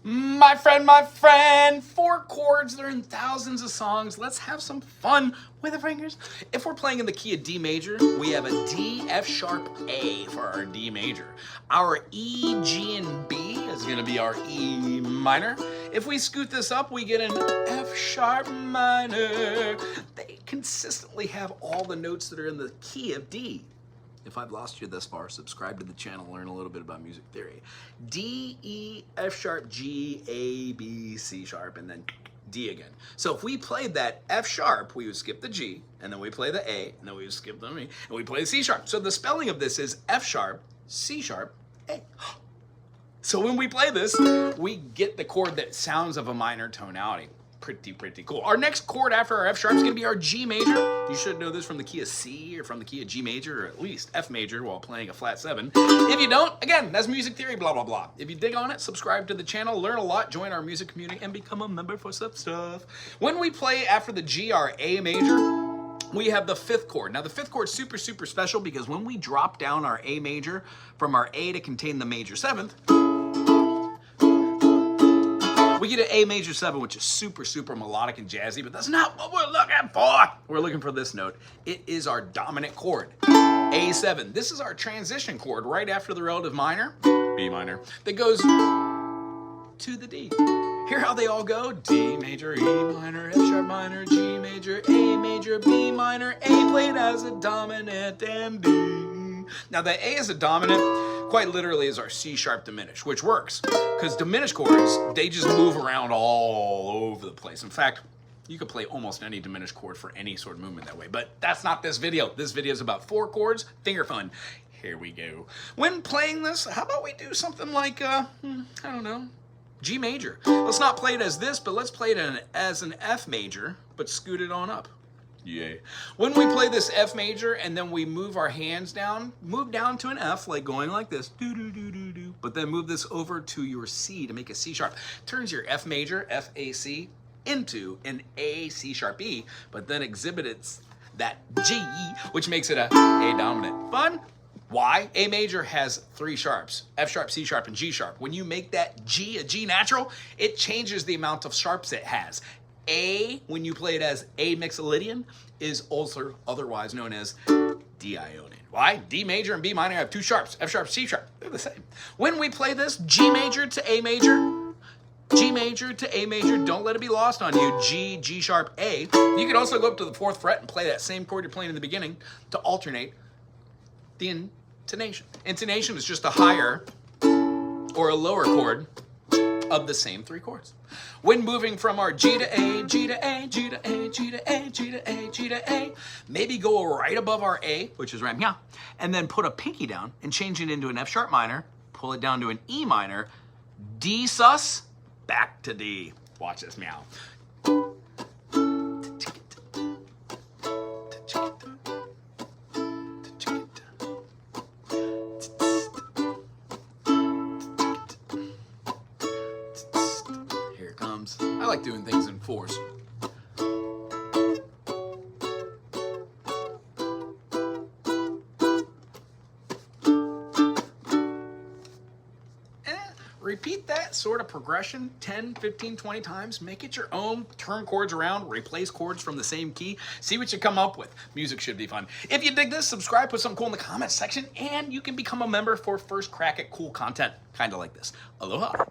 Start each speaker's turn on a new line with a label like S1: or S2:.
S1: My friend, 4 chords, they're in thousands of songs. Let's have some fun with the fingers. If we're playing in the key of D major, we have a D, F sharp, A for our D major. Our E, G, and B is gonna be our E minor. If we scoot this up, we get an F sharp minor. They consistently have all the notes that are in the key of D. If I've lost you this far, subscribe to the channel, learn a little bit about music theory. D, E, F sharp, G, A, B, C sharp, and then D again. So if we played that F sharp, we would skip the G, and then we play the A, and then we would skip the E, and we play the C sharp. So the spelling of this is F sharp, C sharp, A. So when we play this, we get the chord that sounds of a minor tonality. Pretty cool. Our next chord after our F sharp is going to be our G major. You should know this from the key of C or from the key of G major or at least F major while playing a flat 7. If you don't, again, that's music theory, blah, blah, blah. If you dig on it, subscribe to the channel, learn a lot, join our music community, and become a member for some stuff. When we play after the G, our A major, we have the 5th chord. Now the 5th chord is super special because when we drop down our A major from our A to contain the major 7th, we get an A major 7, which is super melodic and jazzy, but that's not what we're looking for. We're looking for this note. It is our dominant chord, A7. This is our transition chord right after the relative minor, B minor, that goes to the D. Hear how they all go? D major, E minor, F sharp minor, G major, A major, B minor, A played as a dominant, and D. Now the A as a dominant, quite literally, is our C sharp diminished, which works because diminished chords, they just move around all over the place. In fact, you could play almost any diminished chord for any sort of movement that way, but that's not this video. This video is about 4 chords, finger fun. Here we go. When playing this, how about we do something like, I don't know, G major. Let's not play it as this, but let's play it as an F major, but scoot it on up. Yay. When we play this F major and then we move our hands down, move down to an F, like going like this, do, but then move this over to your C to make a C sharp. Turns your F major, F, A, C, into an A, C sharp, E, but then exhibits that G, which makes it a dominant. Fun? Why? A major has 3 sharps, F sharp, C sharp, and G sharp. When you make that G a G natural, it changes the amount of sharps it has. A, when you play it as A mixolydian, is also otherwise known as D-Ionian. Why? D major and B minor have 2 sharps, F sharp, C sharp. They're the same. When we play this, G major to A major, G major to A major, don't let it be lost on you, G, G sharp, A. You could also go up to the 4th fret and play that same chord you're playing in the beginning to alternate the intonation. Intonation is just a higher or a lower chord of the same 3 chords. When moving from our G to A, G to A, G to A, G to A, G to A, G to A, maybe go right above our A, which is right meow, and then put a pinky down and change it into an F sharp minor, pull it down to an E minor, D sus, back to D. Watch this meow. I like doing things in 4s. Repeat that sort of progression 10, 15, 20 times. Make it your own. Turn chords around, replace chords from the same key. See what you come up with. Music should be fun. If you dig this, subscribe, put something cool in the comments section, and you can become a member for first crack at cool content, kind of like this. Aloha.